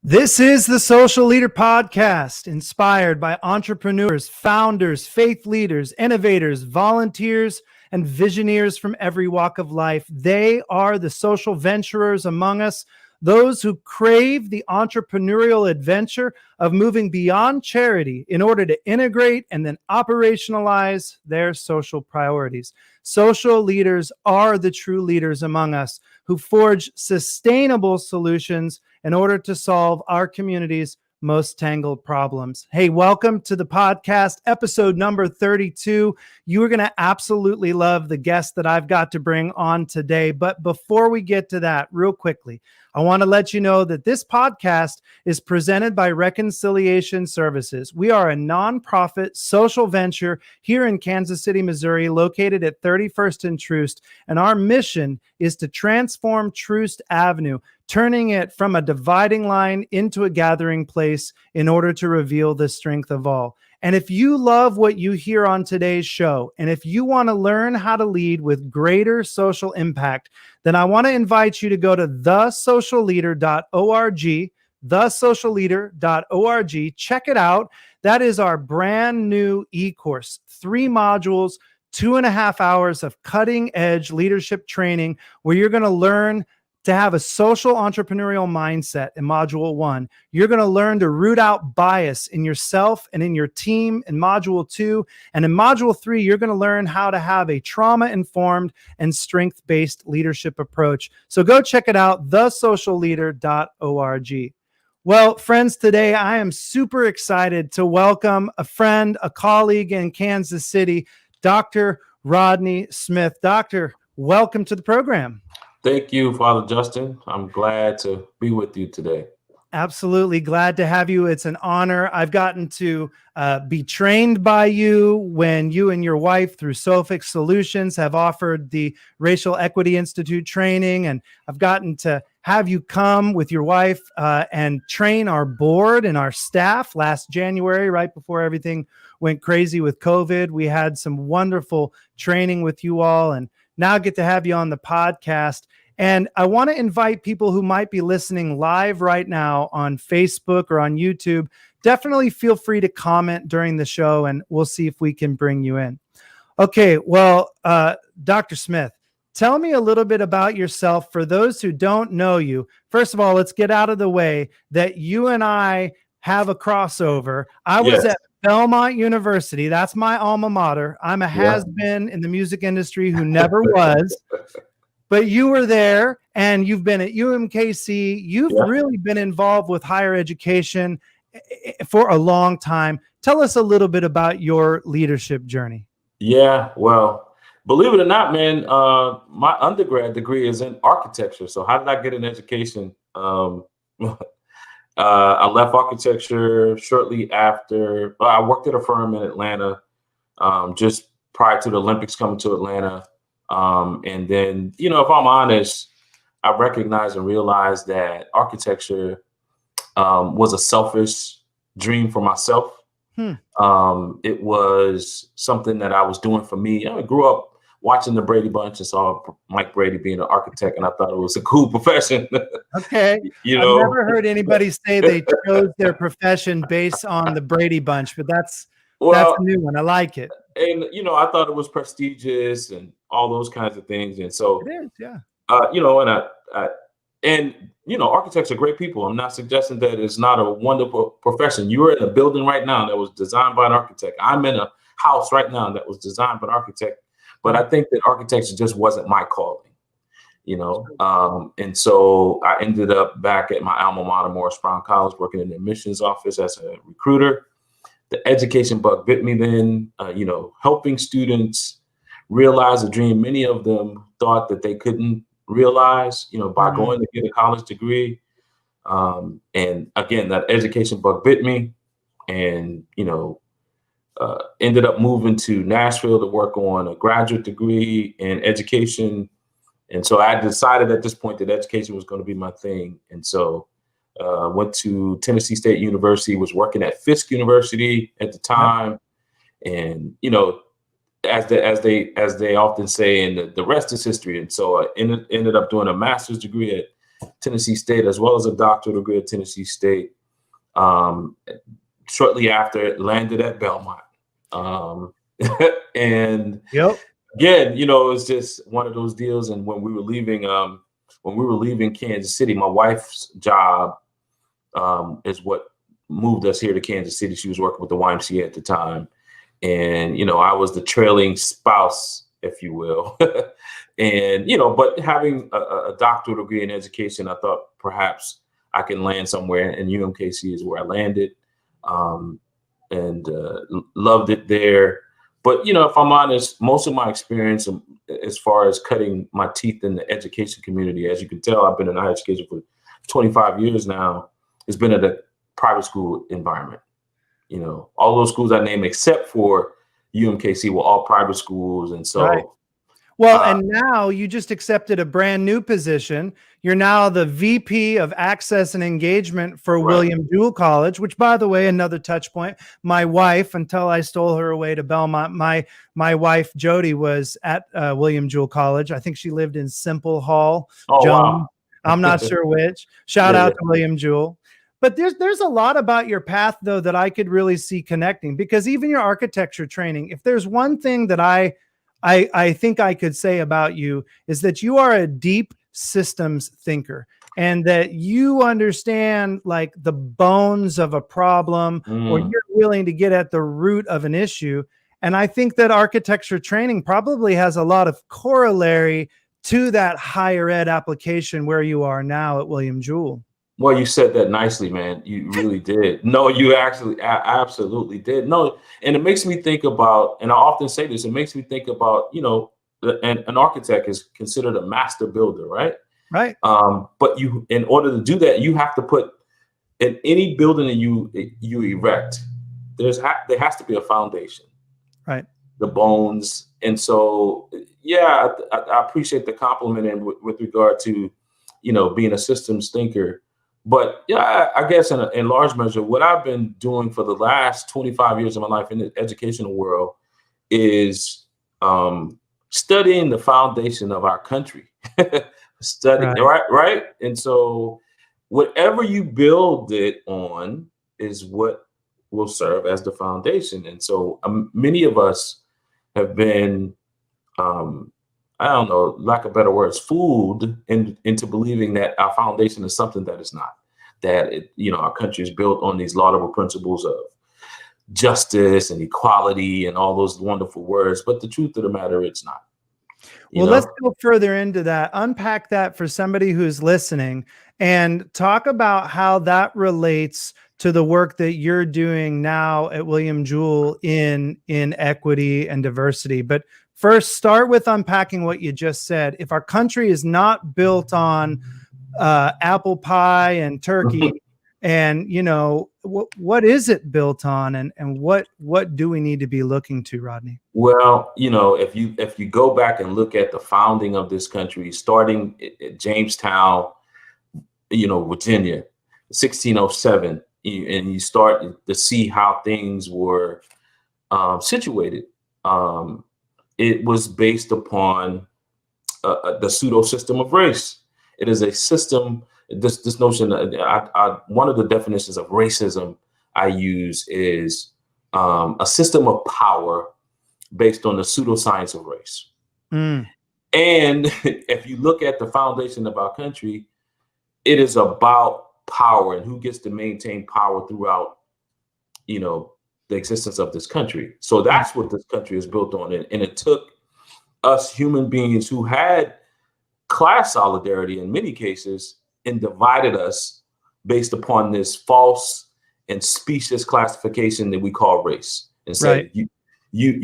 This is the Social Leader Podcast, inspired by entrepreneurs, founders, faith leaders, innovators, volunteers, and visionaries from every walk of life. They are the social venturers among us, those who crave the entrepreneurial adventure of moving beyond charity in order to integrate and then operationalize their social priorities. Social leaders are the true leaders among us who forge sustainable solutions in order to solve our community's most tangled problems. Hey, welcome to the podcast, episode number 32. You are going to absolutely love the guest that I've got to bring on today. But before we get to that, real quickly, I want to let you know that this podcast is presented by Reconciliation Services. We are a nonprofit social venture here in Kansas City, Missouri, located at 31st and Troost. And our mission is to transform Troost Avenue, turning it from a dividing line into a gathering place in order to reveal the strength of all. And if you love what you hear on today's show, and if you want to learn how to lead with greater social impact, then I want to invite you to go to thesocialleader.org, thesocialleader.org. Check it out. That is our brand new e-course, 3 modules, 2.5 hours of cutting edge leadership training where you're going to learn to have a social entrepreneurial mindset in module 1. You're going to learn to root out bias in yourself and in your team in module 2. And in module 3, you're going to learn how to have a trauma-informed and strength-based leadership approach. So go check it out, thesocialleader.org. Well, friends, today I am super excited to welcome a friend, a colleague in Kansas City, Dr. Rodney Smith. Doctor, welcome to the program. Thank you, Father Justin. I'm glad to be with you today. Absolutely glad to have you. It's an honor. I've gotten to be trained by you when you and your wife through Sophic Solutions have offered the Racial Equity Institute training. And I've gotten to have you come with your wife and train our board and our staff last January, right before everything went crazy with COVID. We had some wonderful training with you all, and now I get to have you on the podcast. And I want to invite people who might be listening live right now on Facebook or on YouTube. Definitely feel free to comment during the show, and we'll see if we can bring you in. Okay, well, Dr. Smith, tell me a little bit about yourself. For those who don't know you, first of all, let's get out of the way that you and I have a crossover. I was at Belmont University. That's my alma mater. I'm a has-been in the music industry who never was. But you were there, and you've been at UMKC. You've really been involved with higher education for a long time. Tell us a little bit about your leadership journey. Yeah, well, believe it or not, man, my undergrad degree is in architecture. So how did I get an education? I left architecture shortly after. I worked at a firm in Atlanta just prior to the Olympics coming to Atlanta. And then, if I'm honest, I recognized and realized that architecture was a selfish dream for myself. It was something that I was doing for me. I grew up watching the Brady Bunch and saw Mike Brady being an architect, and I thought it was a cool profession. Okay. I've never heard anybody say they chose their profession based on the Brady Bunch, but that's a new one. I like it. And, I thought it was prestigious and all those kinds of things. And so, it is, yeah. Architects are great people. I'm not suggesting that it's not a wonderful profession. You're in a building right now that was designed by an architect. I'm in a house right now that was designed by an architect. But I think that architecture just wasn't my calling, and so I ended up back at my alma mater, Morris Brown College, working in the admissions office as a recruiter. The education bug bit me then, helping students realize a dream many of them thought that they couldn't realize, by going to get a college degree. And again, that education bug bit me, and, ended up moving to Nashville to work on a graduate degree in education. And so I decided at this point that education was going to be my thing. And so went to Tennessee State University, was working at Fisk University at the time. And, as they often say, and the rest is history. And so I ended up doing a master's degree at Tennessee State, as well as a doctoral degree at Tennessee State. Shortly after, it landed at Belmont. And Yep. again, it's just one of those deals. And when we were leaving Kansas City, my wife's job is what moved us here to Kansas City. She was working with the YMCA at the time. And, I was the trailing spouse, if you will. And, but having a doctoral degree in education, I thought perhaps I can land somewhere, and UMKC is where I landed, and loved it there. But, if I'm honest, most of my experience as far as cutting my teeth in the education community, as you can tell, I've been in higher education for 25 years now, has been at a private school environment. All those schools I named except for UMKC were all private schools. And so, right. Well, and now you just accepted a brand new position. You're now the VP of Access and Engagement for William Jewell College, which, by the way, another touch point. My wife, until I stole her away to Belmont, my wife, Jody, was at William Jewell College. I think she lived in Simple Hall. Oh, Jones. wow. I'm not sure which. Shout out to William Jewell. But there's a lot about your path, though, that I could really see connecting, because even your architecture training, if there's one thing that I think I could say about you, is that you are a deep systems thinker, and that you understand like the bones of a problem, or you're willing to get at the root of an issue. And I think that architecture training probably has a lot of corollary to that higher ed application where you are now at William Jewell. Well, you said that nicely, man. You really did. No, you actually absolutely did. No, and it makes me think about, and I often say this, it makes me think about, an architect is considered a master builder, right? Right. But in order to do that, you have to put in any building that you erect, there has to be a foundation, right? The bones. And so, yeah, I appreciate the compliment and with regard to, being a systems thinker. But yeah, I guess in large measure, what I've been doing for the last 25 years of my life in the educational world is studying the foundation of our country. Right? And so whatever you build it on is what will serve as the foundation. And so many of us have been, I don't know, lack of better words, fooled into believing that our foundation is something that is not. That our country is built on these laudable principles of justice and equality and all those wonderful words. But the truth of the matter, it's not. Well, let's go further into that. Unpack that for somebody who's listening, and talk about how that relates to the work that you're doing now at William Jewell in equity and diversity. But first, start with unpacking what you just said. If our country is not built on apple pie and turkey, and what is it built on, and what do we need to be looking to, Rodney? Well, if you go back and look at the founding of this country, starting at Jamestown, Virginia, 1607, and you start to see how things were situated. It was based upon the pseudo system of race. It is a system. This notion. One of the definitions of racism I use is a system of power based on the pseudoscience of race. And if you look at the foundation of our country, it is about power and who gets to maintain power throughout, the existence of this country. So that's what this country is built on. And it took us human beings who had class solidarity in many cases and divided us based upon this false and specious classification that we call race, and say you're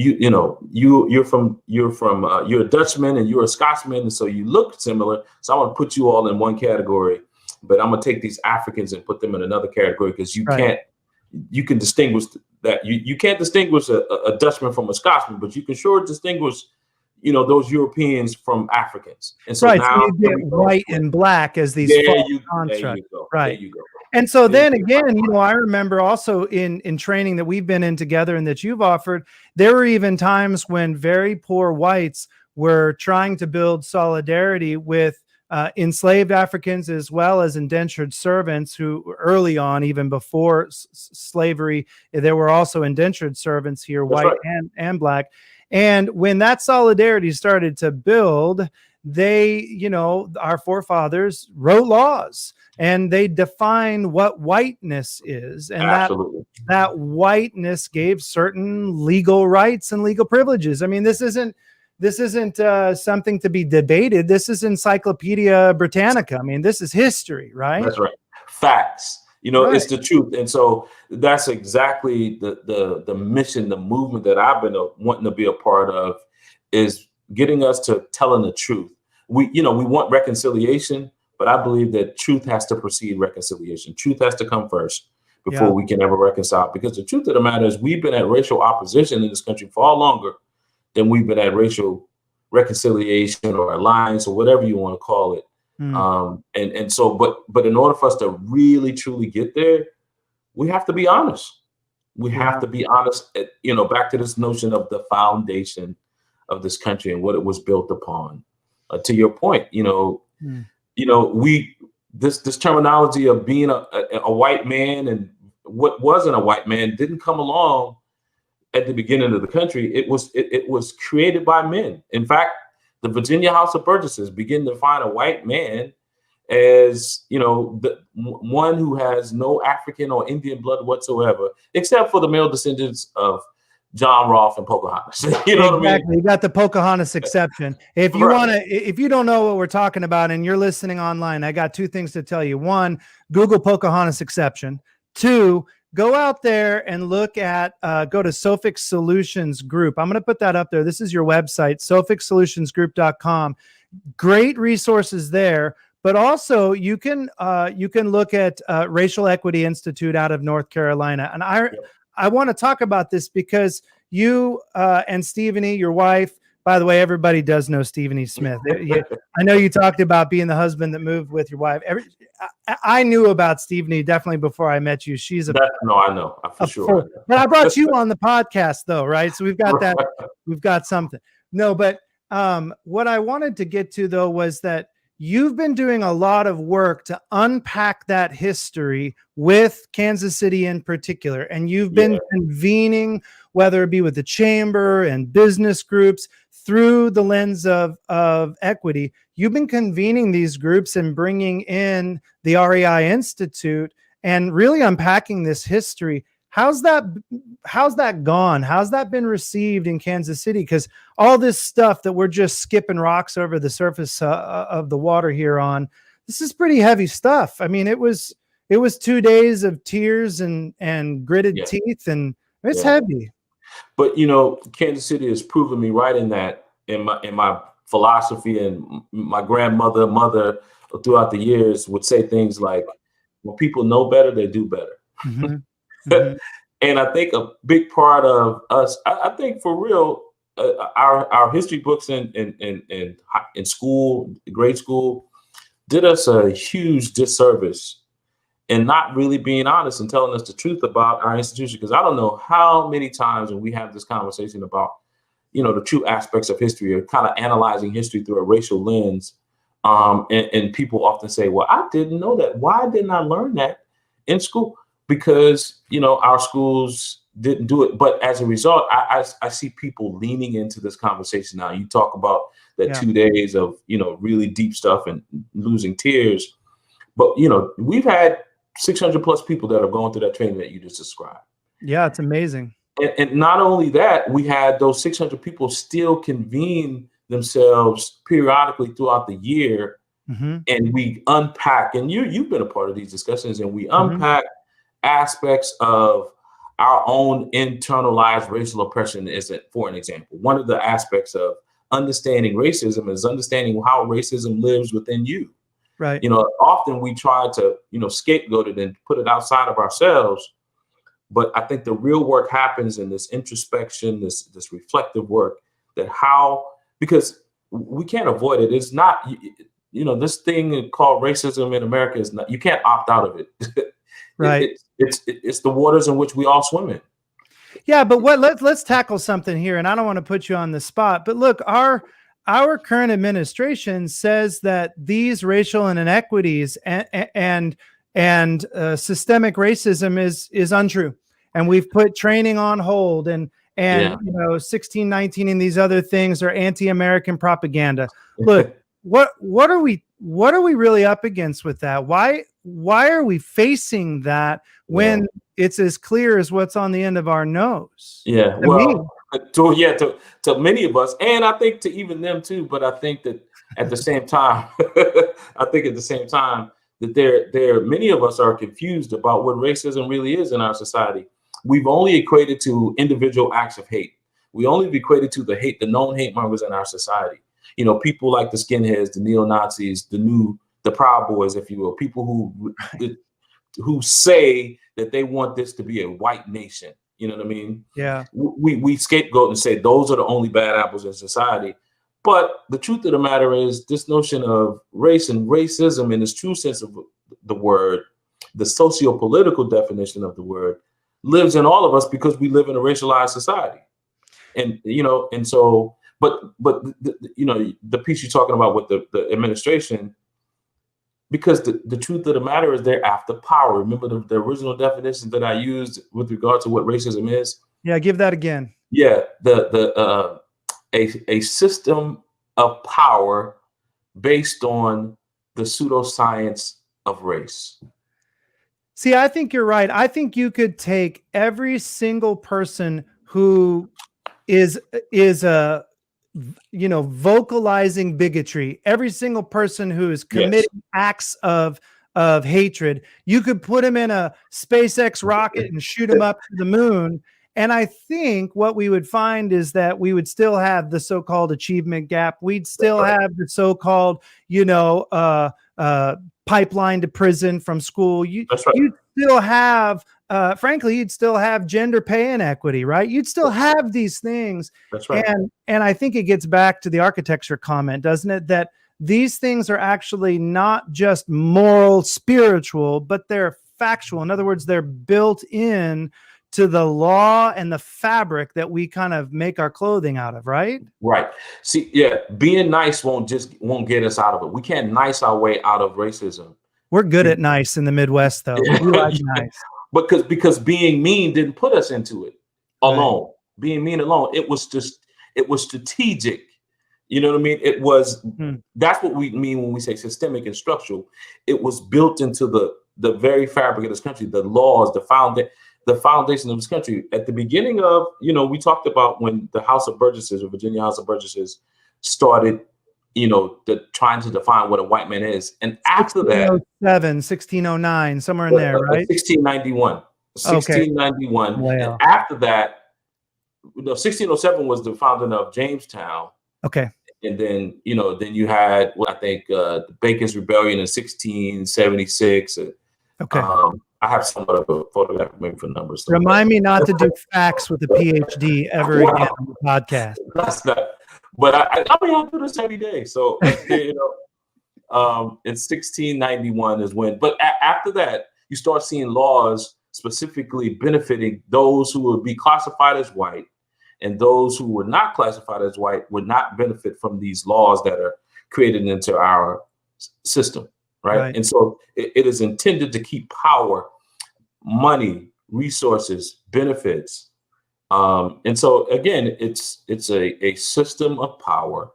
a Dutchman and you're a Scotsman, and so you look similar, so I'm gonna put you all in one category, but I'm gonna take these Africans and put them in another category, because you can distinguish that you can't distinguish a Dutchman from a Scotsman, but you can sure distinguish those Europeans from Africans. And so now so you get white and black as these false constructs. There you go. And so then again, I remember also in training that we've been in together and that you've offered, there were even times when very poor whites were trying to build solidarity with enslaved Africans as well as indentured servants who early on, even before slavery, there were also indentured servants here, That's white right. and black. And when that solidarity started to build, our forefathers wrote laws and they defined what whiteness is. And Absolutely. that whiteness gave certain legal rights and legal privileges. I mean, this isn't something to be debated. This is Encyclopedia Britannica. I mean, this is history, right? That's right. Facts. Right. It's the truth. And so that's exactly the mission, the movement that I've been wanting to be a part of, is getting us to telling the truth. We want reconciliation, but I believe that truth has to precede reconciliation. Truth has to come first before we can ever reconcile. Because the truth of the matter is, we've been at racial opposition in this country far longer than we've been at racial reconciliation or alliance or whatever you want to call it. And so, but in order for us to really truly get there, we have to be honest. We have to be honest. Back to this notion of the foundation of this country and what it was built upon. To your point, this terminology of being a white man and what wasn't a white man didn't come along at the beginning of the country. It was created by men. In fact, the Virginia House of Burgesses begin to define a white man as, the one who has no African or Indian blood whatsoever, except for the male descendants of John Rolfe and Pocahontas. You know what I mean? You got the Pocahontas exception. If you if you don't know what we're talking about and you're listening online, I got two things to tell you. One, Google Pocahontas exception. Two, go out there and look at, go to Sophic Solutions Group. I'm going to put that up there. This is your website, sophicsolutionsgroup.com. Great resources there. But also you can look at Racial Equity Institute out of North Carolina. And I want to talk about this because you and Stephanie, your wife, by the way, everybody does know Stephanie Smith. I know you talked about being the husband that moved with your wife. I knew about Stephanie definitely before I met you. She's I know for sure. But I brought you on the podcast though, right? So we've got that. We've got something. No, but what I wanted to get to though was that you've been doing a lot of work to unpack that history with Kansas City in particular. And you've been convening, whether it be with the chamber and business groups, through the lens of equity. You've been convening these groups and bringing in the REI Institute and really unpacking this history. How's that gone? How's that been received in Kansas City? Because all this stuff that we're just skipping rocks over the surface of the water here on, this is pretty heavy stuff. I mean, it was 2 days of tears and gritted teeth, and it's heavy. But Kansas City has proven me right in that, in my philosophy, and my mother throughout the years would say things like, when people know better, they do better. Mm-hmm. Mm-hmm. And I think a big part of us, I think for real, our history books in school, grade school, did us a huge disservice in not really being honest and telling us the truth about our institution. Because I don't know how many times when we have this conversation about, the true aspects of history, or kind of analyzing history through a racial lens, and people often say, well, I didn't know that. Why didn't I learn that in school? Because, our schools didn't do it. But as a result, I see people leaning into this conversation now. You talk about that 2 days of, really deep stuff and losing tears. But, we've had 600 plus people that have gone through that training that you just described. Yeah, it's amazing. And not only that, we had those 600 people still convene themselves periodically throughout the year. Mm-hmm. And we unpack, and you've been a part of these discussions, and we unpack aspects of our own internalized racial oppression. For an example, one of the aspects of understanding racism is understanding how racism lives within you. Right. Often we try to, scapegoat it and put it outside of ourselves. But I think the real work happens in this introspection, this reflective work, because we can't avoid it. It's not, this thing called racism in America is not, you can't opt out of it. Right. It's the waters in which we all swim in. Yeah, but let's tackle something here, and I don't want to put you on the spot, but look, our our current administration says that these racial inequities and systemic racism is untrue, and we've put training on hold, and Yeah. 1619 and these other things are anti-American propaganda. Look, what are we really up against with that? Why are we facing that when it's as clear as what's on the end of our nose? Yeah. To me. To many of us, and I think to even them too. But I think that at the same time, that there many of us are confused about what racism really is in our society. We've only equated to individual acts of hate. We only equated to the known hate mongers in our society. People like the skinheads, the neo-Nazis, the Proud Boys, if you will, people who say that they want this to be a white nation. You know what I mean? Yeah. We scapegoat and say those are the only bad apples in society. But the truth of the matter is, this notion of race and racism in its true sense of the word, the socio-political definition of the word, lives in all of us because we live in a racialized society. And so the piece you're talking about with the administration, because the truth of the matter is they're after power. Remember the original definition that I used with regard to what racism is? Yeah, give that again. Yeah, a system of power based on the pseudoscience of race. See, I think you're right. I think you could take every single person who is vocalizing bigotry, every single person who is committing acts of hatred. You could put him in a SpaceX rocket and shoot him up to the moon. And I think what we would find is that we would still have the so-called achievement gap. We'd still have the so-called, pipeline to prison from school. You'd still have, frankly, you'd still have gender pay inequity, right? You'd still have these things. That's right. And I think it gets back to the architecture comment, doesn't it? That these things are actually not just moral, spiritual, but they're factual. In other words, they're built in to the law and the fabric that we kind of make our clothing out of, right? Right. See, being nice won't get us out of it. We can't nice our way out of racism. We're good at nice in the Midwest, though. We like nice. Because being mean didn't put us into it alone. Right. Being mean alone, it was strategic. You know what I mean? It was, that's what we mean when we say systemic and structural. It was built into the very fabric of this country, the laws, the foundation of this country. At the beginning of, we talked about when the House of Burgesses, or Virginia House of Burgesses, started, trying to define what a white man is. And after that, 1609, somewhere in there, right? 1691. 1691. Wow. And after that, 1607 was the founding of Jamestown. Okay. And then, then you had, Bacon's Rebellion in 1676. Okay. I have somewhat of a photograph maybe for numbers. Remind me not to do facts with a PhD ever again on the podcast. That's not. But I do this every day. So, in 1691 is when. But after that, you start seeing laws specifically benefiting those who would be classified as white, and those who were not classified as white would not benefit from these laws that are created into our system. Right. And so it is intended to keep power, money, resources, benefits. And so, again, it's a system of power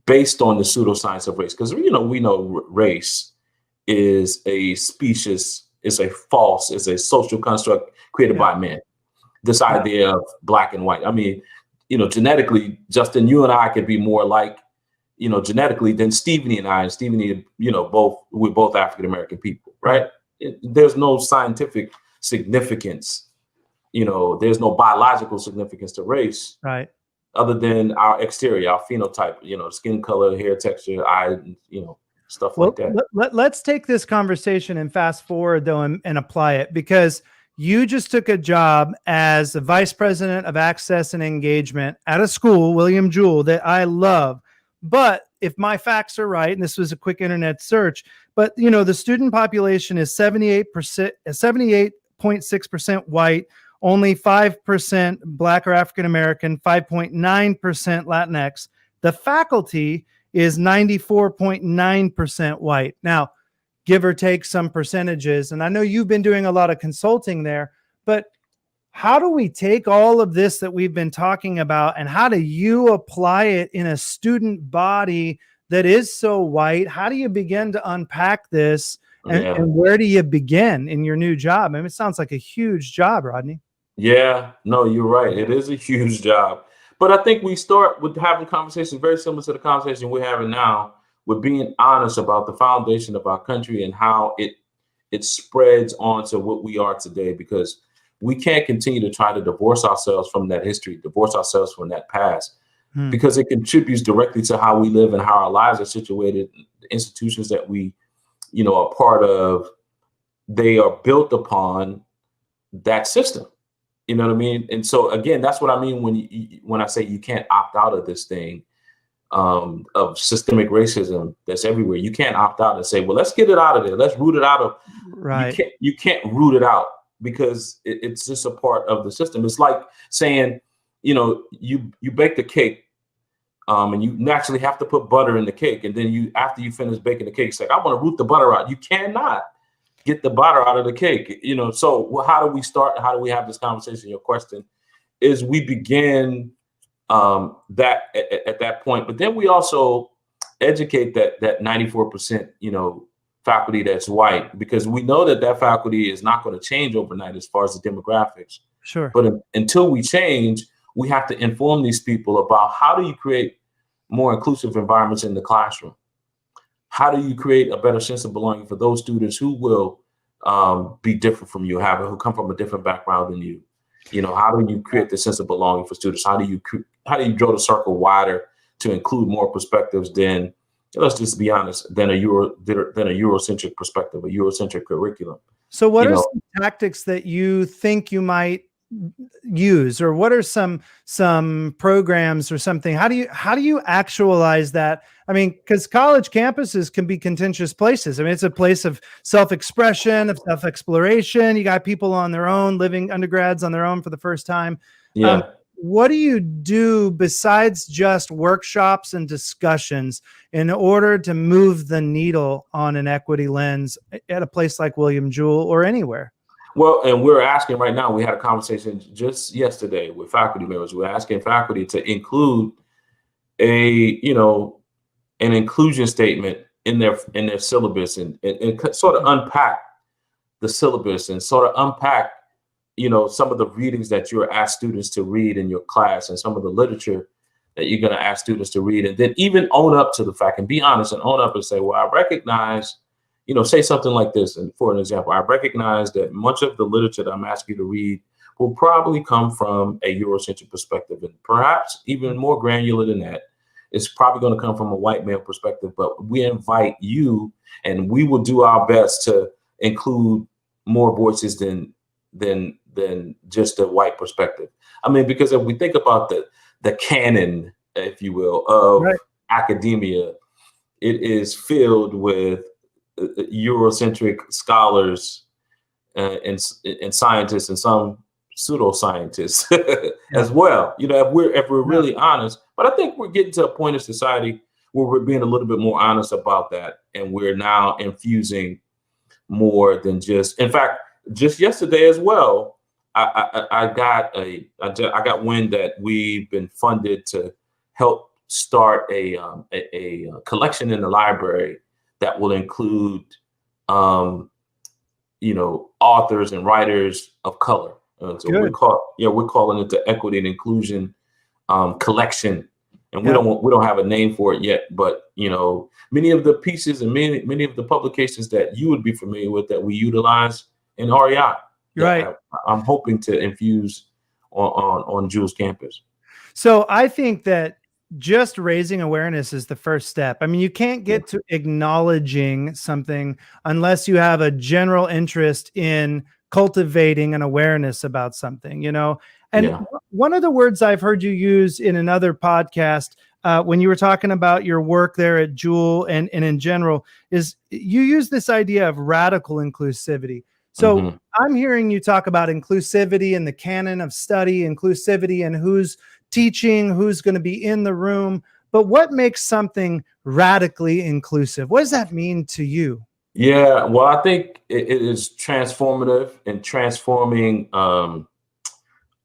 based on the pseudoscience of race. Because, we know race is a specious, is a social construct created by men. This idea of black and white. I mean, genetically, Justin, you and I could be more like, genetically than Stephanie and I. And Stephanie, we're both African-American people, right? There's no scientific significance, there's no biological significance to race, right? Other than our exterior, our phenotype, skin color, hair texture, eye, stuff like that. Let's take this conversation and fast forward though, and apply it, because you just took a job as the vice president of access and engagement at a school, William Jewell, that I love. But if my facts are right, and this was a quick internet search, but the student population is 78.6% white, only 5% Black or African American, 5.9% Latinx, The faculty is 94.9% white. Now, give or take some percentages. And I know you've been doing a lot of consulting there, but how do we take all of this that we've been talking about and how do you apply it in a student body that is so white? How do you begin to unpack this and where do you begin in your new job? I mean, it sounds like a huge job, Rodney. Yeah, no, you're right. It is a huge job. But I think we start with having conversations very similar to the conversation we're having now, with being honest about the foundation of our country and how it spreads onto what we are today, because we can't continue to try to divorce ourselves from that history, divorce ourselves from that past, because it contributes directly to how we live and how our lives are situated. The institutions that we, are part of, they are built upon that system. You know what I mean? And so again, that's what I mean when I say you can't opt out of this thing of systemic racism that's everywhere. You can't opt out and say, well, let's get it out of there. Let's root it out of. Right. You can't root it out because it's just a part of the system. It's like saying, you bake the cake and you naturally have to put butter in the cake. And then after you finish baking the cake, it's like, I want to root the butter out. You cannot get the butter out of the cake. So how do we start? How do we have this conversation? Your question is we begin that at that point, but then we also educate that 94%, faculty that's white, because we know that faculty is not going to change overnight as far as the demographics. Sure. But until we change, we have to inform these people about how do you create more inclusive environments in the classroom? How do you create a better sense of belonging for those students who will be different from you, who come from a different background than you? How do you create the sense of belonging for students? How do you draw the circle wider to include more perspectives than, let's just be honest, than a Eurocentric perspective, a Eurocentric curriculum? So what are some tactics that you think you might use, or what are some programs or something? How do you actualize that? I mean, because college campuses can be contentious places. I mean, it's a place of self-expression, of self-exploration. You got people on their own, undergrads on their own for the first time. Yeah. What do you do besides just workshops and discussions in order to move the needle on an equity lens at a place like William Jewell or anywhere? Well, and we're asking right now, we had a conversation just yesterday with faculty members. We're asking faculty to include an inclusion statement in their syllabus and sort of unpack the syllabus and sort of unpack, some of the readings that you're asked students to read in your class and some of the literature that you're going to ask students to read, and then even own up to the fact and be honest and own up and say, well, I recognize, say something like this. And for an example, I recognize that much of the literature that I'm asking you to read will probably come from a Eurocentric perspective, and perhaps even more granular than that, it's probably going to come from a white male perspective. But we invite you, and we will do our best to include more voices than just a white perspective. I mean, because if we think about the canon, if you will, of academia, it is filled with Eurocentric scholars and scientists and some pseudoscientists as well. If we're really honest, but I think we're getting to a point in society where we're being a little bit more honest about that, and we're now infusing more than just. In fact, just yesterday as well, I got wind that we've been funded to help start a collection in the library that will include, authors and writers of color. So we're calling it the Equity and Inclusion Collection, and we don't have a name for it yet. But many of the pieces and many of the publications that you would be familiar with that we utilize in REI, right? I'm hoping to infuse on Jewell's campus. So I think that just raising awareness is the first step. I mean, you can't get to acknowledging something unless you have a general interest in cultivating an awareness about something, And one of the words I've heard you use in another podcast when you were talking about your work there at Jewell and in general is you use this idea of radical inclusivity. So I'm hearing you talk about inclusivity and the canon of study, inclusivity and who's teaching, who's going to be in the room. but what makes something radically inclusive? What does that mean to you? Yeah, well, I think it is transformative and transforming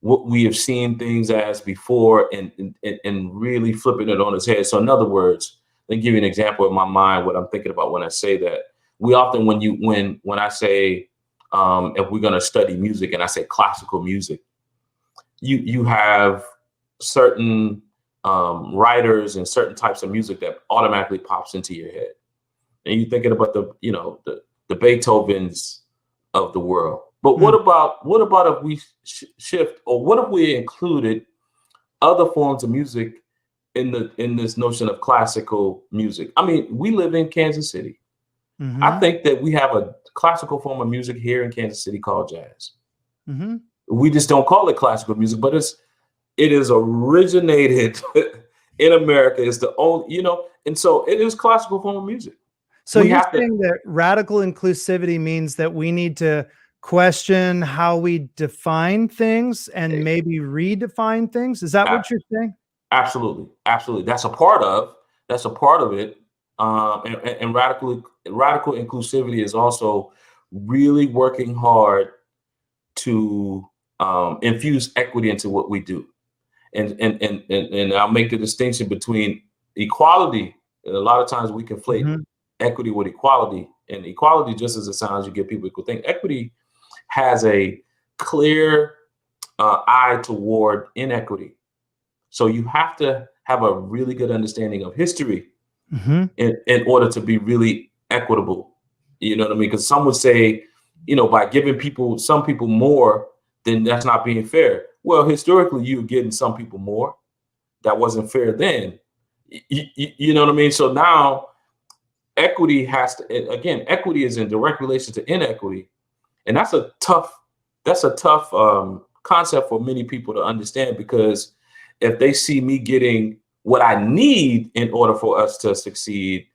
what we have seen things as before, and really flipping it on its head. So in other words, let me give you an example in my mind what I'm thinking about when I say that. We often, when I say if we're going to study music and I say classical music, you have certain writers and certain types of music that automatically pops into your head, and you're thinking about the Beethovens of the world. But what about if we shift, or what if we included other forms of music in this notion of classical music? I mean, we live in Kansas City. Mm-hmm. I think that we have a classical form of music here in Kansas City called jazz. Mm-hmm. We just don't call it classical music, but it is originated in America. It's the only, and so it is classical form of music. So you're saying that radical inclusivity means that we need to question how we define things and maybe redefine things? Is that what you're saying? Absolutely. Absolutely. That's a part of it. And radical inclusivity is also really working hard to infuse equity into what we do. And I'll make the distinction between equality. And a lot of times we conflate equity with equality. And equality, just as it sounds, you give people equal thing. Equity has a clear eye toward inequity. So you have to have a really good understanding of history in order to be really equitable. You know what I mean? Because some would say, by giving some people more, then that's not being fair. Well, historically, you were getting some people more. That wasn't fair then. You know what I mean? So now equity equity is in direct relation to inequity. And that's a tough concept for many people to understand, because if they see me getting what I need in order for us to succeed,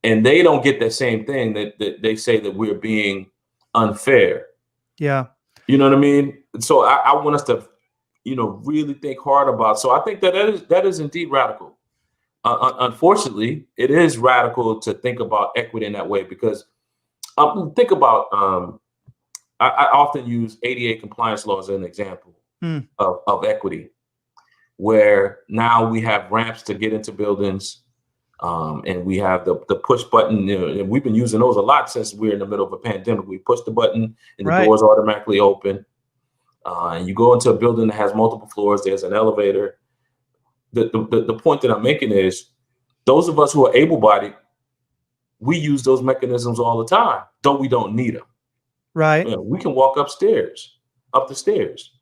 and they don't get the same thing, that they say that we're being unfair. Yeah. You know what I mean? So I want us to, really think hard about. So I think that is indeed radical. Unfortunately, it is radical to think about equity in that way, because think about, I often use ADA compliance laws as an example of equity, where now we have ramps to get into buildings, and we have the push button, and we've been using those a lot since we're in the middle of a pandemic. We push the button and the doors automatically open, and you go into a building that has multiple floors. There's an elevator. The point that I'm making is, those of us who are able-bodied, we use those mechanisms all the time, though we don't need them. Right. We can walk up the stairs,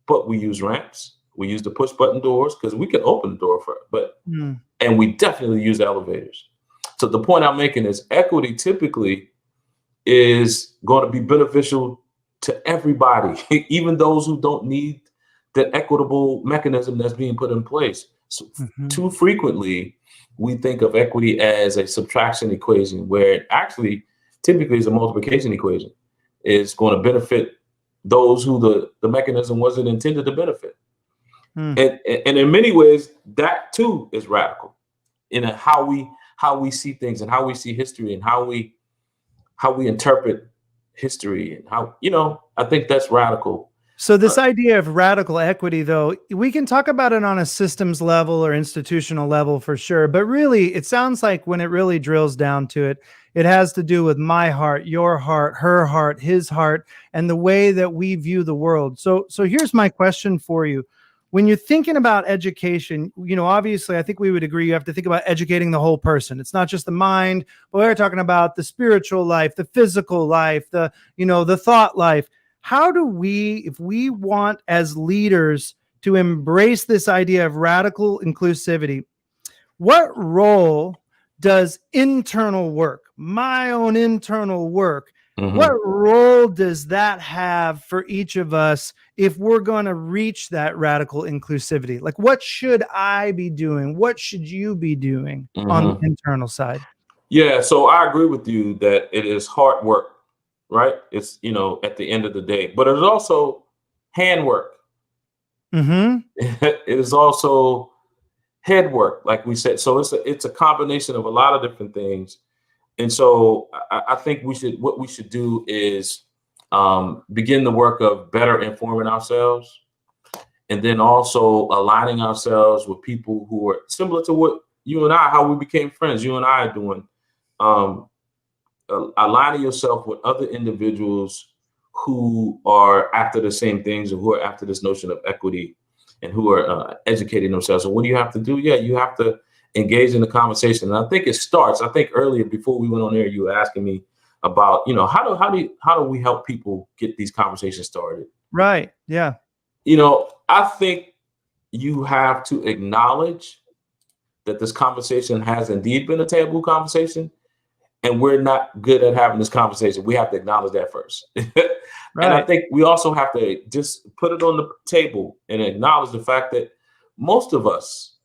but we use ramps. We use the push button doors because we can open the door and we definitely use elevators. So the point I'm making is, equity typically is going to be beneficial to everybody, even those who don't need the equitable mechanism that's being put in place. So too frequently, we think of equity as a subtraction equation, where it actually typically is a multiplication equation. It's going to benefit those who the mechanism wasn't intended to benefit. And in many ways, that too is radical in how we see things, and how we see history, and how we interpret history, and how, I think that's radical. So this idea of radical equity, though, we can talk about it on a systems level or institutional level for sure. But really, it sounds like when it really drills down to it, it has to do with my heart, your heart, her heart, his heart, and the way that we view the world. So here's my question for you. When you're thinking about education, obviously, I think we would agree you have to think about educating the whole person. It's not just the mind, but we're talking about the spiritual life, the physical life, the thought life. How do we, if we want as leaders to embrace this idea of radical inclusivity, what role does internal work, my own internal work, what role does that have for each of us if we're going to reach that radical inclusivity? Like, what should I be doing? What should you be doing on the internal side? Yeah, so I agree with you that it is hard work, right? It's, at the end of the day, but it's also handwork. It is also head work, like we said. So it's a combination of a lot of different things. And so I think what we should do is begin the work of better informing ourselves, and then also aligning ourselves with people who are similar to what you and I, how we became friends, you and I are doing. Aligning yourself with other individuals who are after the same things, or who are after this notion of equity, and who are educating themselves. So what do you have to do? Yeah, you have to engage in the conversation. And I think it starts. I think earlier, before we went on air, you were asking me about, how do we help people get these conversations started? Right. Yeah. I think you have to acknowledge that this conversation has indeed been a taboo conversation, and we're not good at having this conversation. We have to acknowledge that first. And I Right. think we also have to just put it on the table and acknowledge the fact that most of us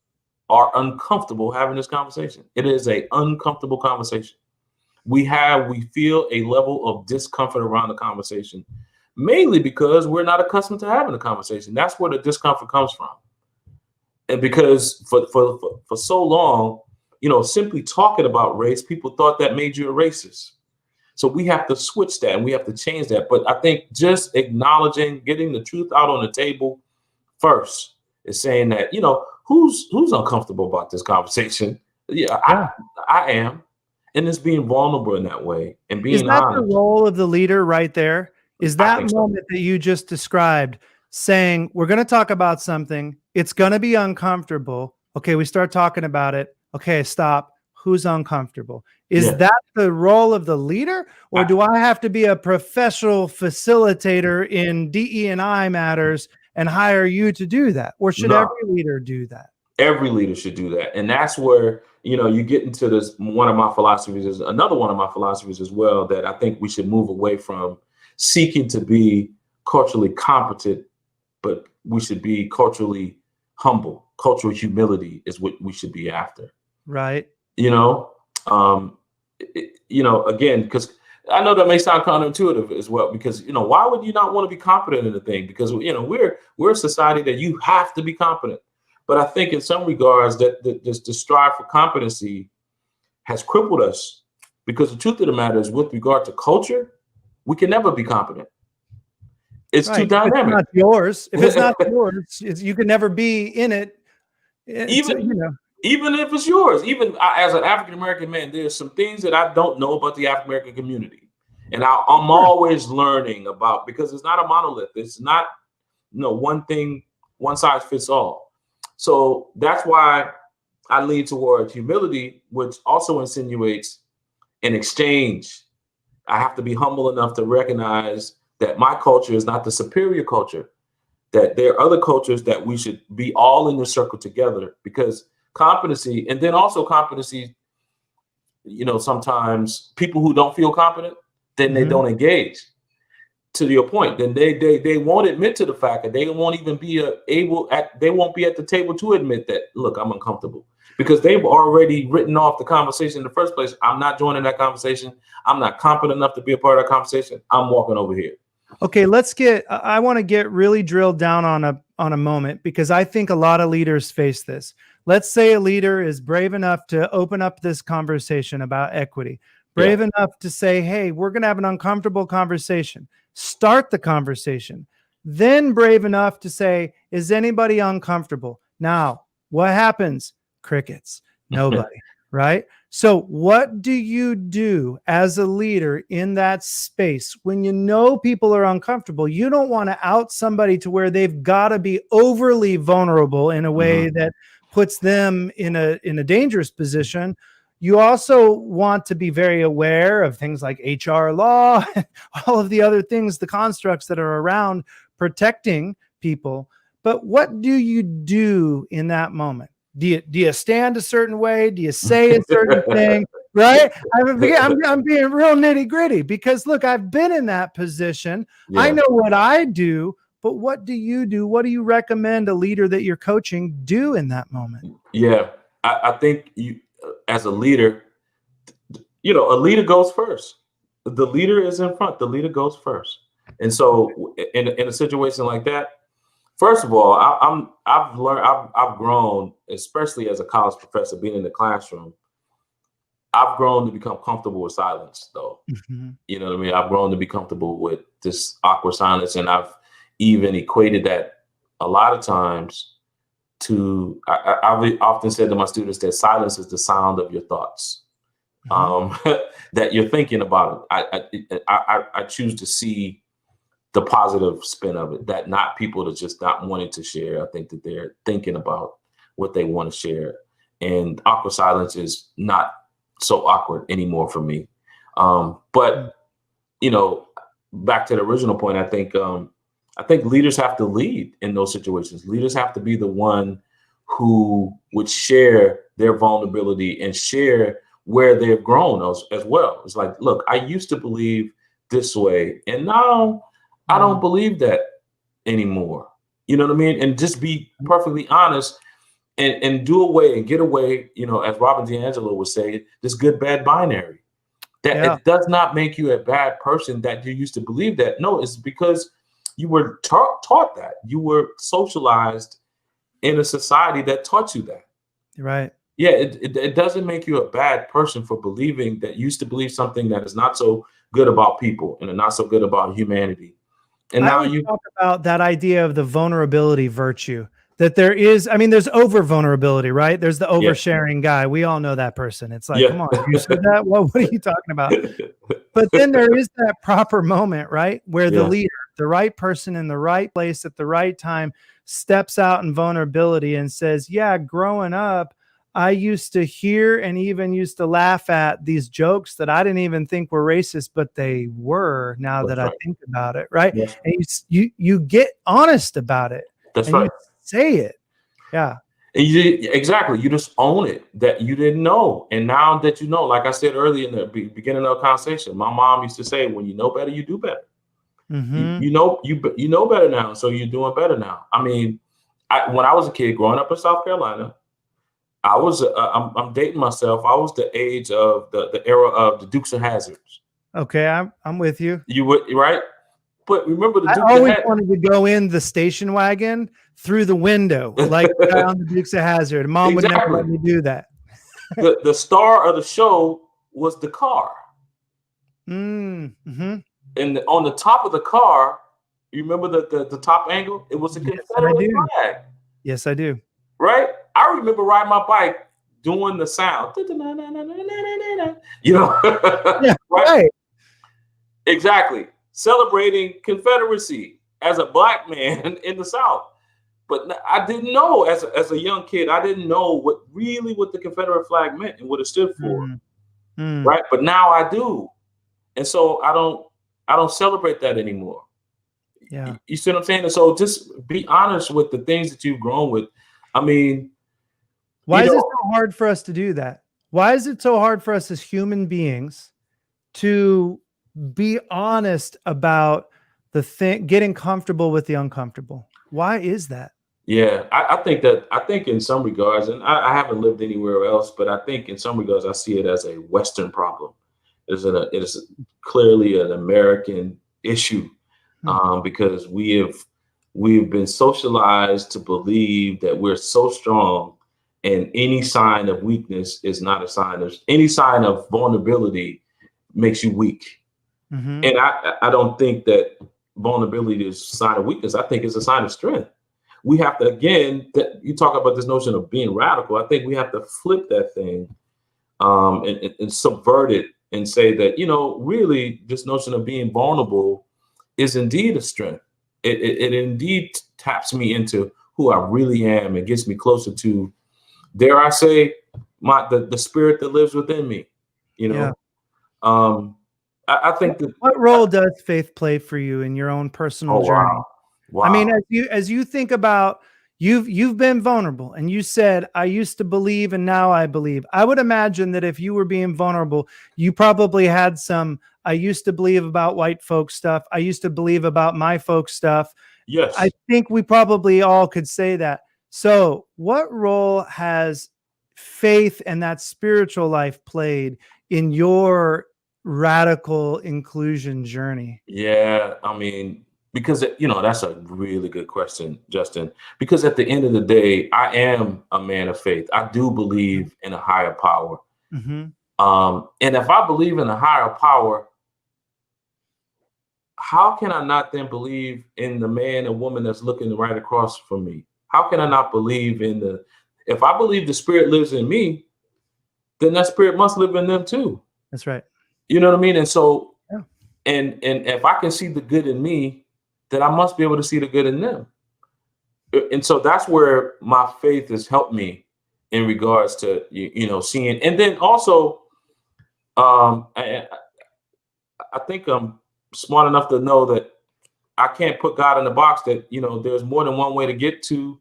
are uncomfortable having this conversation. It is an uncomfortable conversation. We feel a level of discomfort around the conversation, mainly because we're not accustomed to having a conversation. That's where the discomfort comes from. And because for so long, simply talking about race, people thought that made you a racist. So we have to switch that, and we have to change that. But I think just acknowledging, getting the truth out on the table first is saying that, who's uncomfortable about this conversation? Yeah, Yeah. I am. And it's being vulnerable in that way and Is being that the honest. role of the leader right there? Is I that think so. moment that you just described, saying, we're going to talk about something, it's going to be uncomfortable. Okay, we start talking about it. Okay, stop. Who's uncomfortable? Is Yeah. that the role of the leader? Or I- do I have to be a professional facilitator in DE&I matters and hire you to do that? Or should No. every leader do that? Every leader should do that. And that's where, you get into this. One of my philosophies is another one of my philosophies as well, that I think we should move away from seeking to be culturally competent, but we should be culturally humble. Cultural humility is what we should be after. Right. Again, because I know that may sound counterintuitive as well, because, why would you not want to be competent in a thing? Because, we're a society that you have to be competent. But I think in some regards that the strive for competency has crippled us, because the truth of the matter is, with regard to culture, we can never be competent. It's too Right. If it's dynamic. not yours, you can never be in it. Even if it's yours, even as an African-American man, there's some things that I don't know about the African-American community. And I'm always learning about, because it's not a monolith. It's not, one thing, one size fits all. So that's why I lean toward humility, which also insinuates an exchange. I have to be humble enough to recognize that my culture is not the superior culture, that there are other cultures that we should be all in the circle together, because competency, and then also competency, sometimes people who don't feel competent, then they don't engage. To your point, then they won't admit to the fact that they won't even be they won't be at the table to admit that, look, I'm uncomfortable, because they've already written off the conversation in the first place. I'm not joining that conversation. I'm not competent enough to be a part of that conversation. I'm walking over here. Okay, I want to get really drilled down on a moment, because I think a lot of leaders face this. Let's say a leader is brave enough to open up this conversation about equity, brave enough to say, hey, we're going to have an uncomfortable conversation. Start the conversation. Then brave enough to say, is anybody uncomfortable? Now, what happens? Crickets. Nobody, right? So what do you do as a leader in that space when you know people are uncomfortable? You don't want to out somebody to where they've got to be overly vulnerable in a way that puts them in a dangerous position. You also want to be very aware of things like HR law, all of the other things, the constructs that are around protecting people. But what do you do in that moment? Do you stand a certain way? Do you say a certain thing? Right? I'm being real nitty gritty, because look, I've been in that position. Yeah. I know what I do, but what do you do? What do you recommend a leader that you're coaching do in that moment? Yeah, I think you, as a leader, a leader goes first. The leader is in front. The leader goes first. And so in a situation like that, First of all, I've learned, I've grown, especially as a college professor, being in the classroom. I've grown to become comfortable with silence, though. Mhm. You know what I mean? I've grown to be comfortable with this awkward silence, and I've even equated that a lot of times to. I've often said to my students that silence is the sound of your thoughts. Mhm. That you're thinking about it. I choose to see the positive spin of it. That not people that just not wanting to share. I think that they're thinking about what they want to share, and awkward silence is not so awkward anymore for me. Mm. But you know, back to the original point, I think leaders have to lead in those situations. Leaders have to be the one who would share their vulnerability and share where they've grown as well. It's like, look, I used to believe this way, and now I don't Mm. believe that anymore. You know what I mean? And just be perfectly honest and do away and get away, as Robin DiAngelo would say, this good bad binary. That Yeah. it does not make you a bad person that you used to believe that. No, it's because you were taught that. You were socialized in a society that taught you that. Right. Yeah, it doesn't make you a bad person for believing that you used to believe something that is not so good about people and not so good about humanity. And I now always you, talk about that idea of the vulnerability virtue, that there is, I mean, there's over vulnerability, right? There's the yeah, oversharing guy. We all know that person. It's like, yeah, come on, you said that? What are you talking about? But then there is that proper moment, right? Where the yeah, leader, the right person in the right place at the right time, steps out in vulnerability and says, yeah, growing up, I used to hear and even used to laugh at these jokes that I didn't even think were racist, but they were now that that's I right. think about it, right? That's And you get honest about it that's and you right. say it. Yeah. And exactly, you just own it that you didn't know, and now that you know, like I said earlier in the beginning of the conversation, my mom used to say, "When you know better, you do better." You Mm-hmm. you know you know better now, so you're doing better now. I mean, when I was a kid growing up in South Carolina, I was I'm dating myself. I was the age of the era of the Dukes of Hazards. Okay, I'm with you. You would right, but remember the I Dukes of always Hazards. wanted to go in the station wagon through the window, like the guy on the Dukes of Hazzard. Mom would never Exactly. let me do that. The star of the show was the car. Mm-hmm. And on the top of the car, you remember the top angle? It was a Yes, I Confederate do. flag, Yes, I do. right? I remember riding my bike doing the sound, you know, Yeah, right? right. Exactly. Celebrating Confederacy as a black man in the South. But I didn't know as a young kid, I didn't know what the Confederate flag meant and what it stood for, Mm, mm, right? But now I do. And so I don't celebrate that anymore. yeah. You see what I'm saying? And so just be honest with the things that you've grown with. I mean, you Why is it know, so hard for us to do that? Why is it so hard for us as human beings to be honest about the thing, getting comfortable with the uncomfortable? Why is that? yeah, I think in some regards, and I haven't lived anywhere else, but I think in some regards I see it as a Western problem. It is clearly an American issue, Hmm. because we've been socialized to believe that we're so strong, and any sign of weakness is not a sign of any sign of vulnerability makes you weak. Mm-hmm. And I don't think that vulnerability is a sign of weakness. I think it's a sign of strength. We have to, again, that you talk about this notion of being radical. I think we have to flip that thing, and subvert it and say that, really this notion of being vulnerable is indeed a strength. It indeed taps me into who I really am and gets me closer to, dare I say, the spirit that lives within me. You Yeah. know, um, I think that. What role does faith play for you in your own personal Oh journey? wow, I mean, wow, as you think about, you've been vulnerable and you said, I used to believe and now I believe. I would imagine that if you were being vulnerable, you probably had some, I used to believe about white folk stuff. I used to believe about my folk stuff. I yes. think we probably all could say that. So, what role has faith and that spiritual life played in your radical inclusion journey? Yeah, I mean, because that's a really good question, Justin. Because at the end of the day, I am a man of faith. I do believe in a higher power. Mm-hmm. And if I believe in a higher power, how can I not then believe in the man and woman that's looking right across from me? How can I not believe if I believe the spirit lives in me, then that spirit must live in them too. That's right. You know what I mean? And so, Yeah. and if I can see the good in me, then I must be able to see the good in them. And so that's where my faith has helped me in regards to, seeing. And then also, I think I'm smart enough to know that I can't put God in the box that, there's more than one way to get to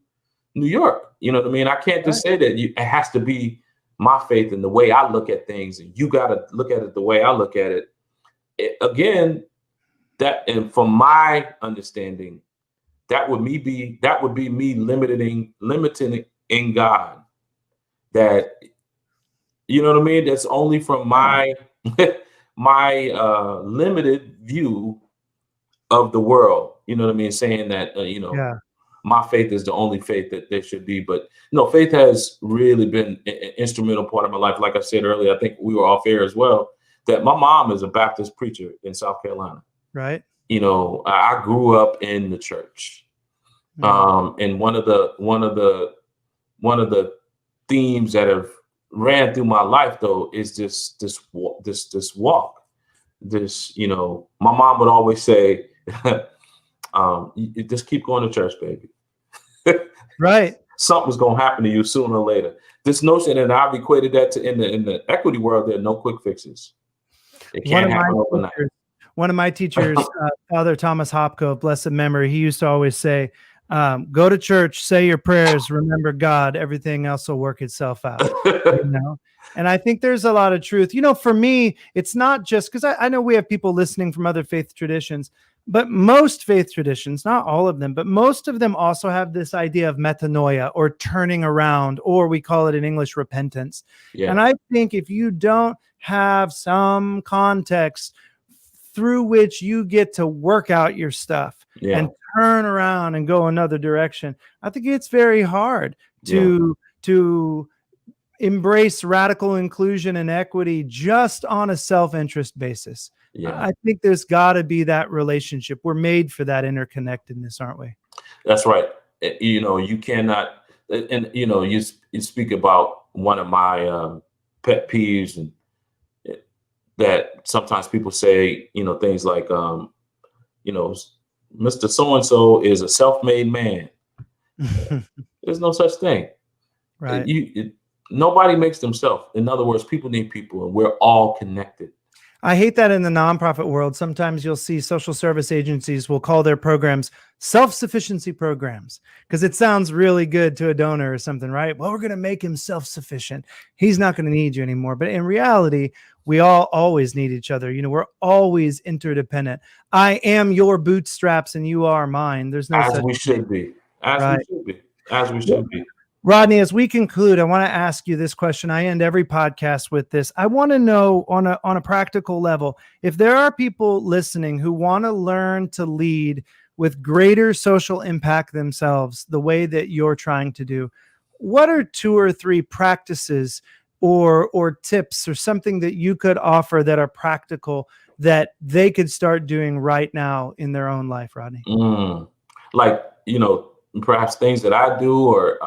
New York. You know what I mean? I can't just say that it has to be my faith and the way I look at things, and you got to look at it the way I look at it. Again, and from my understanding, that would be me limiting in God. That, you know what I mean? That's only from my my limited view of the world. You know what I mean? Saying that my faith is the only faith that there should be. But no, faith has really been an instrumental part of my life. Like I said earlier, I think we were off air as well, that my mom is a Baptist preacher in South Carolina. Right. I grew up in the church. And one of the themes that have ran through my life, though, is this walk. My mom would always say, you just keep going to church, baby. Right. Something's going to happen to you sooner or later. This notion, and I've equated that to in the equity world, there are no quick fixes. It can't happen overnight. One of my teachers, Father Thomas Hopko, of blessed memory, he used to always say, go to church, say your prayers, remember God, everything else will work itself out. And I think there's a lot of truth. For me, it's not just because I know we have people listening from other faith traditions, but most faith traditions, not all of them, but most of them also have this idea of metanoia, or turning around, or we call it in English repentance. Yeah. And I think if you don't have some context through which you get to work out your stuff and turn around and go another direction, I think it's very hard to embrace radical inclusion and equity just on a self-interest basis. I think there's got to be that relationship. We're made for that interconnectedness, aren't we? That's right. You cannot, and you speak about one of my pet peeves, and that sometimes people say, things like, Mr. So-and-so is a self-made man. There's no such thing. Right. Nobody makes themselves. In other words, people need people, and we're all connected. I hate that in the nonprofit world. Sometimes you'll see social service agencies will call their programs self-sufficiency programs because it sounds really good to a donor or something, right? Well, we're going to make him self-sufficient. He's not going to need you anymore. But in reality, we all always need each other. We're always interdependent. I am your bootstraps and you are mine. There's no as such we should be. As we should be. Rodney, as we conclude, I want to ask you this question. I end every podcast with this. I want to know on a practical level, if there are people listening who want to learn to lead with greater social impact themselves, the way that you're trying to do, what are 2 or 3 practices or tips or something that you could offer that are practical that they could start doing right now in their own life, Rodney? Perhaps things that I do or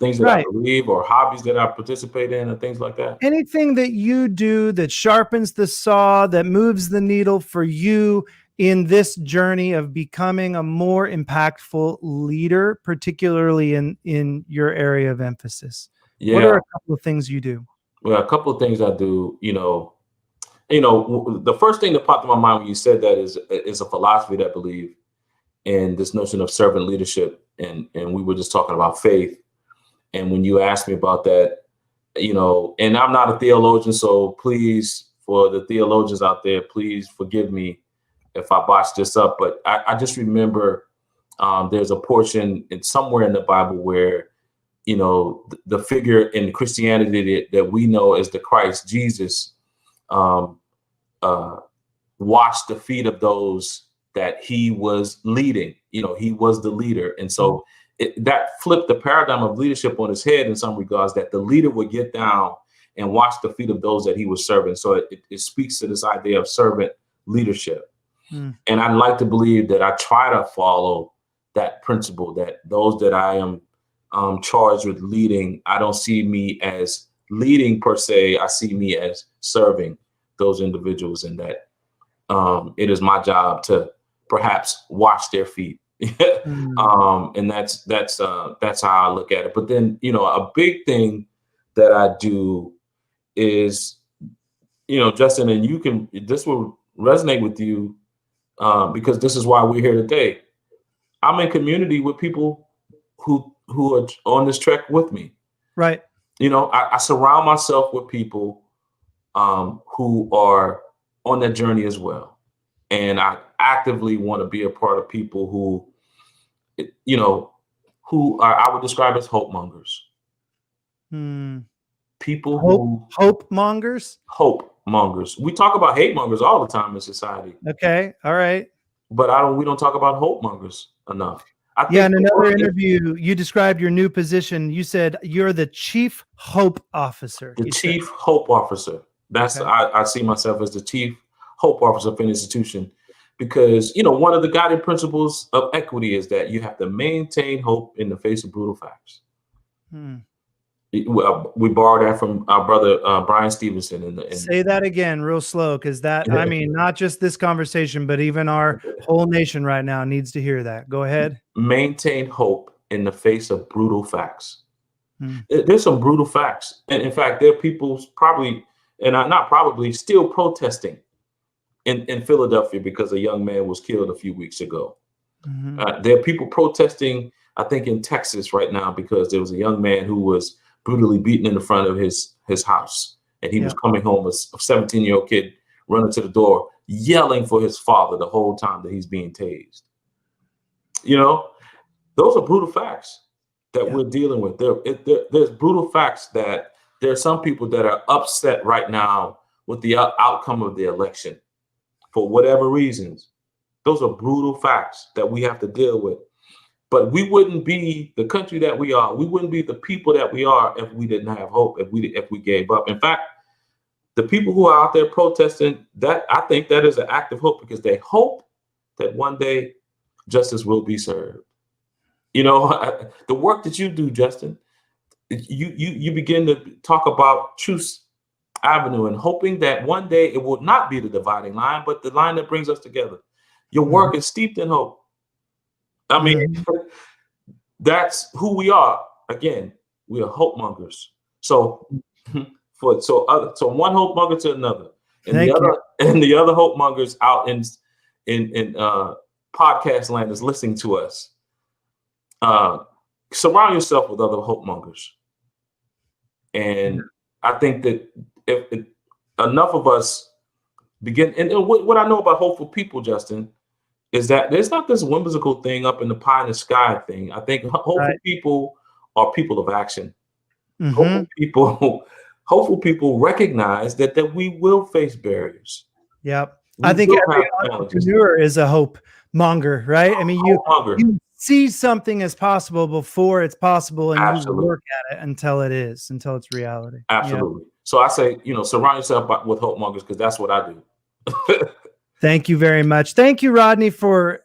things that I believe or hobbies that I participate in and things like that. Anything that you do that sharpens the saw, that moves the needle for you in this journey of becoming a more impactful leader, particularly in your area of emphasis. Yeah. What are a couple of things you do? Well, a couple of things I do, the first thing that popped in my mind when you said that is a philosophy that I believe in, this notion of servant leadership. And we were just talking about faith. And when you asked me about that, and I'm not a theologian, so please, for the theologians out there, please forgive me if I botch this up. But I just remember there's a portion somewhere in the Bible where, the figure in Christianity that we know as the Christ, Jesus, washed the feet of those that he was leading. He was the leader. And so that flipped the paradigm of leadership on his head in some regards, that the leader would get down and wash the feet of those that he was serving. So it speaks to this idea of servant leadership. And I'd like to believe that I try to follow that principle, that those that I am charged with leading, I don't see me as leading per se. I see me as serving those individuals, and that it is my job to perhaps wash their feet. And that's how I look at it. But then, a big thing that I do is, Justin, and this will resonate with you because this is why we're here today. I'm in community with people who are on this trek with me. Right. I surround myself with people who are on that journey as well. And I actively want to be a part of people who are, I would describe as hope mongers. People hope mongers. We talk about hate mongers all the time in society. Okay. All right. But we don't talk about hope mongers enough. In another interview, you described your new position. You said you're the chief hope officer. Hope officer. That's okay. I see myself as the chief hope officer of an institution, because one of the guiding principles of equity is that you have to maintain hope in the face of brutal facts. We borrowed that from our brother Brian Stevenson. Say that again real slow, because not just this conversation, but even our whole nation right now needs to hear that. Go ahead. Maintain hope in the face of brutal facts. There's some brutal facts. And in fact, there are people still protesting in Philadelphia because a young man was killed a few weeks ago. There are people protesting, I think, in Texas right now because there was a young man who was brutally beaten in the front of his house. And he was coming home, a 17-year-old kid running to the door, yelling for his father the whole time that he's being tased. Those are brutal facts that we're dealing with. There's brutal facts that there are some people that are upset right now with the outcome of the election for whatever reasons. Those are brutal facts that we have to deal with. But we wouldn't be the country that we are. We wouldn't be the people that we are if we didn't have hope, if we gave up. In fact, the people who are out there protesting, that I think that is an act of hope, because they hope that one day justice will be served. The work that you do, Justin, you begin to talk about Truth Avenue and hoping that one day it will not be the dividing line, but the line that brings us together. Your work is steeped in hope. I mean, that's who we are. Again, we are hope mongers. So one hope monger to another, and the other hope mongers out in podcast land is listening to us. Surround yourself with other hope mongers, and I think that if enough of us begin, and what I know about hopeful people, Justin, is that there's not this whimsical thing up in the pie in the sky thing. I think hopeful people are people of action. Hopeful people recognize that we will face barriers. Yep. I think every entrepreneur is a hope monger, right? I mean, you see something as possible before it's possible, and you work at it until it's reality. Absolutely. Yep. So I say, surround yourself with hope mongers, because that's what I do. Thank you very much. Thank you, Rodney, for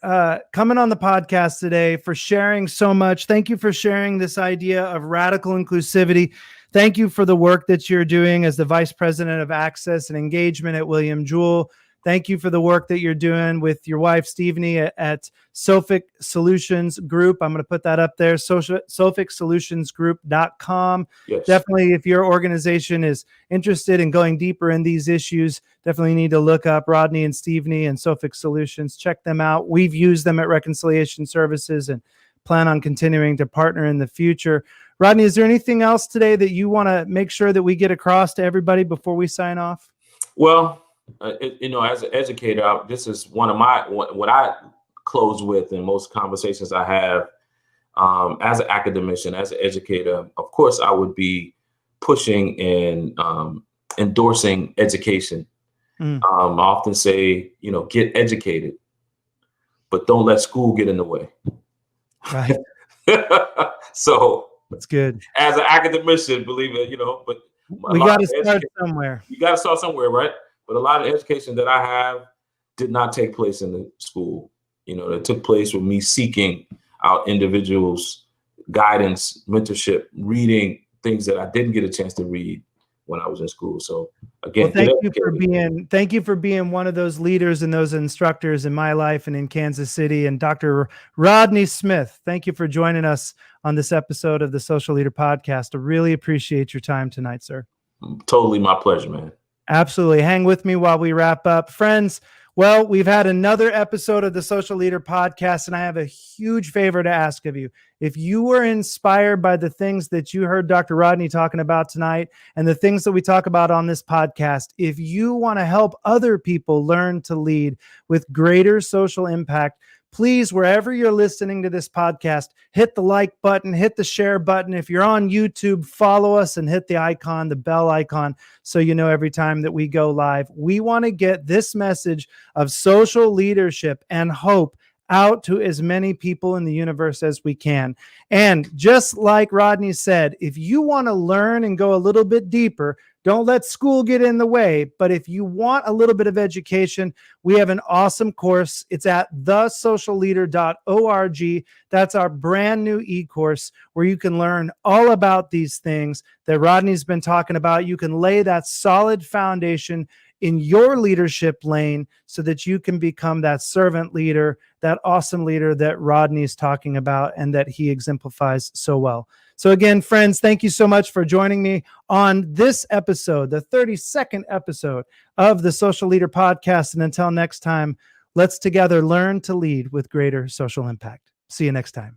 coming on the podcast today, for sharing so much. Thank you for sharing this idea of radical inclusivity. Thank you for the work that you're doing as the Vice President of Access and Engagement at William Jewell. Thank you for the work that you're doing with your wife, Stephanie, at Sophic Solutions Group. I'm going to put that up there, sophicsolutionsgroup.com. Yes. Definitely, if your organization is interested in going deeper in these issues, definitely need to look up Rodney and Stephanie and Sophic Solutions. Check them out. We've used them at Reconciliation Services and plan on continuing to partner in the future. Rodney, is there anything else today that you want to make sure that we get across to everybody before we sign off? Well, as an educator, this is one of what I close with in most conversations I have. As an academician, as an educator, of course, I would be pushing and endorsing education. I often say, get educated. but don't let school get in the way. Right. So That's good. as an academician, believe it, but We got to start somewhere. You got to start somewhere, right? But a lot of education that I have did not take place in the school. It took place with me seeking out individuals, guidance, mentorship, reading things that I didn't get a chance to read when I was in school. So again, thank you for being one of those leaders and those instructors in my life and in Kansas City. And Dr. Rodney Smith, thank you for joining us on this episode of the Social Leader Podcast. I really appreciate your time tonight, sir. Totally my pleasure, man. Absolutely. Hang with me while we wrap up. Friends, well, we've had another episode of the Social Leader Podcast, and I have a huge favor to ask of you. If you were inspired by the things that you heard Dr. Rodney talking about tonight and the things that we talk about on this podcast, if you want to help other people learn to lead with greater social impact, please, wherever you're listening to this podcast, hit the like button, hit the share button. If you're on YouTube, follow us and hit the icon, the bell icon, so you know every time that we go live. We want to get this message of social leadership and hope out to as many people in the universe as we can. And just like Rodney said, if you want to learn and go a little bit deeper, don't let school get in the way. But if you want a little bit of education, we have an awesome course. It's at thesocialleader.org. That's our brand new e-course where you can learn all about these things that Rodney's been talking about. You can lay that solid foundation in your leadership lane so that you can become that servant leader, that awesome leader that Rodney's talking about and that he exemplifies so well. So again, friends, thank you so much for joining me on this episode, the 32nd episode of the Social Leader Podcast. And until next time, let's together learn to lead with greater social impact. See you next time.